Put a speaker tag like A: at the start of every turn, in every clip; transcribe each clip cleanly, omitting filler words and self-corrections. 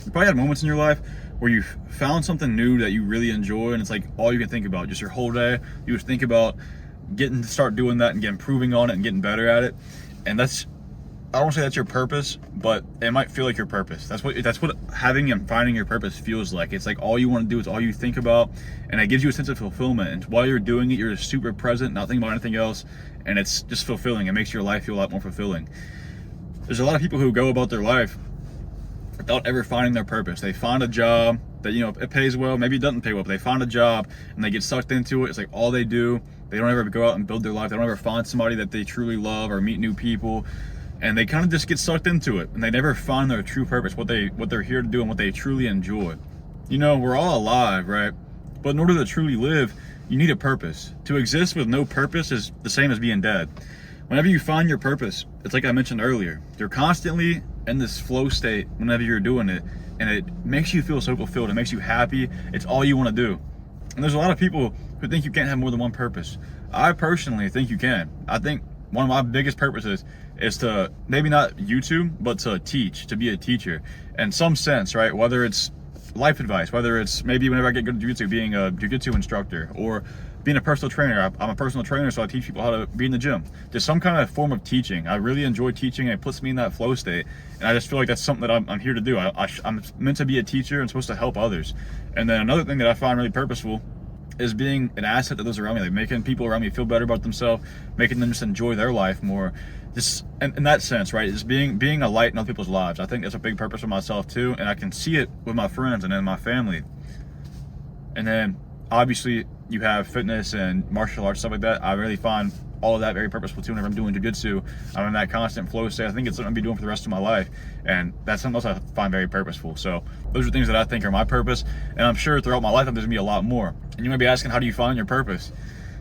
A: You probably had moments in your life where you found something new that you really enjoy, and it's like all you can think about, just your whole day. You just think about getting to start doing that and getting improving on it and getting better at it. And that's, I don't want to say that's your purpose, but it might feel like your purpose. That's what having and finding your purpose feels like. It's like all you want to do, it's all you think about, and it gives you a sense of fulfillment. And while you're doing it, you're just super present, not thinking about anything else, and it's just fulfilling. It makes your life feel a lot more fulfilling. There's a lot of people who go about their life without ever finding their purpose. They find a job that, you know, it pays well, maybe it doesn't pay well, but they find a job and they get sucked into it. It's like all they do. They don't ever go out and build their life. They don't ever find somebody that they truly love or meet new people. And they kind of just get sucked into it, and they never find their true purpose, what they're here to do and what they truly enjoy. You know, we're all alive, right? But in order to truly live, you need a purpose. To exist with no purpose is the same as being dead. Whenever you find your purpose, it's like I mentioned earlier, you're constantly in this flow state whenever you're doing it, and it makes you feel so fulfilled. It makes you happy. It's all you want to do. And there's a lot of people who think you can't have more than one purpose. I personally think you can. I think one of my biggest purposes is to maybe not YouTube, but to teach, to be a teacher in some sense, right? Whether it's life advice, whether it's maybe whenever I get good at jiu-jitsu, being a jiu-jitsu instructor, or being a personal trainer. I'm a personal trainer, so I teach people how to be in the gym. Just some kind of form of teaching. I really enjoy teaching, and it puts me in that flow state. And I just feel like that's something that I'm here to do. I'm meant to be a teacher and supposed to help others. And then another thing that I find really purposeful is being an asset to those around me, like making people around me feel better about themselves, making them just enjoy their life more. Just in that sense, right? Just being a light in other people's lives. I think that's a big purpose for myself too, and I can see it with my friends and in my family. And then obviously you have fitness and martial arts, stuff like that. I really find all of that very purposeful too. Whenever I'm doing jiu-jitsu, I'm in that constant flow state. I think it's something I'll be doing for the rest of my life, and that's something else I find very purposeful. So those are things that I think are my purpose, and I'm sure throughout my life there's gonna be a lot more. And you might be asking, how do you find your purpose?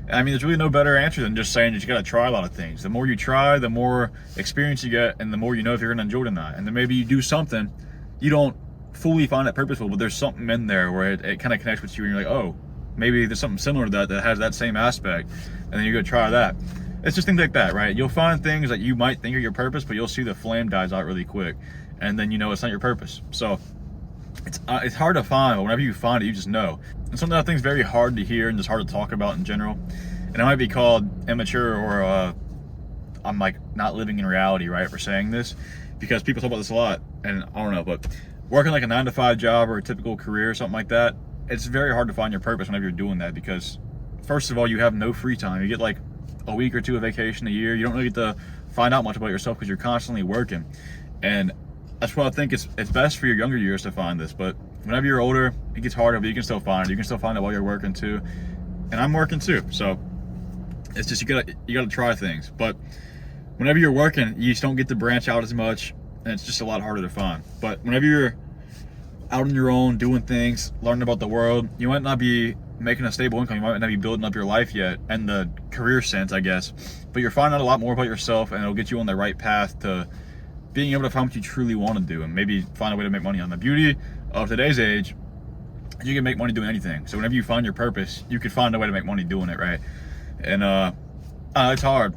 A: And I mean, there's really no better answer than just saying that you gotta try a lot of things. The more you try, the more experience you get, and the more you know if you're gonna enjoy it or not. And then maybe you do something, you don't fully find it purposeful, but there's something in there where it kind of connects with you, and you're like, oh, maybe there's something similar to that has that same aspect, and then you go try that. It's just things like that, right? You'll find things that you might think are your purpose, but you'll see the flame dies out really quick, and then you know it's not your purpose. So it's hard to find, but whenever you find it, you just know. And something I think is very hard to hear and just hard to talk about in general, and it might be called immature, or I'm like not living in reality, right, for saying this, because people talk about this a lot, and I don't know, but working like a 9-to-5 job or a typical career or something like that, it's very hard to find your purpose whenever you're doing that, because first of all, you have no free time. You get like a week or two of vacation a year. You don't really get to find out much about yourself because you're constantly working. And that's why I think it's best for your younger years to find this. But whenever you're older, it gets harder, but you can still find it. You can still find it while you're working too. And I'm working too. So it's just, you gotta try things. But whenever you're working, you just don't get to branch out as much, and it's just a lot harder to find. But whenever you're out on your own, doing things, learning about the world, you might not be making a stable income, you might not be building up your life yet in the career sense, I guess, but you're finding out a lot more about yourself, and it'll get you on the right path to being able to find what you truly want to do, and maybe find a way to make money. On the beauty of today's age, you can make money doing anything. So whenever you find your purpose, you can find a way to make money doing it, right? And it's hard,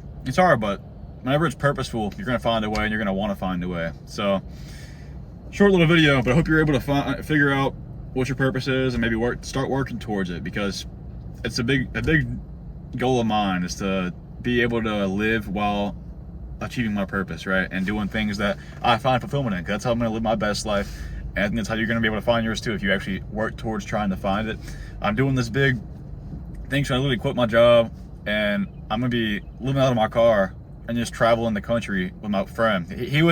A: but whenever it's purposeful, you're gonna find a way, and you're gonna want to find a way. So short little video, but I hope you're able to figure out what your purpose is, and maybe start working towards it, because it's a big goal of mine, is to be able to live while achieving my purpose, right? And doing things that I find fulfillment in, 'cause that's how I'm gonna live my best life. And I think that's how you're gonna be able to find yours too, if you actually work towards trying to find it. I'm doing this big thing, so I literally quit my job, and I'm gonna be living out of my car and just traveling the country with my friend. I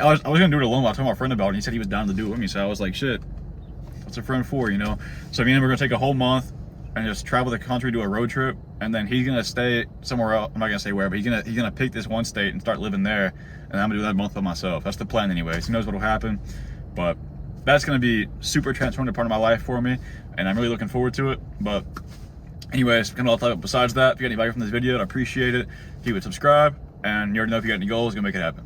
A: was gonna do it alone, but I told my friend about it, and he said he was down to do it with me. So I was like, shit, what's a friend for, you know? So me and him are gonna take a whole month and just travel the country, do a road trip, and then he's gonna stay somewhere else. I'm not gonna say where, but he's gonna pick this one state and start living there, and I'm gonna do that month by myself. That's the plan anyways. Who knows what'll happen, but that's gonna be super transformative part of my life for me, and I'm really looking forward to it. But anyways, kind of all besides that, if you got any value from this video, I'd appreciate it. If you would subscribe, and you already know if you got any goals, you're gonna make it happen.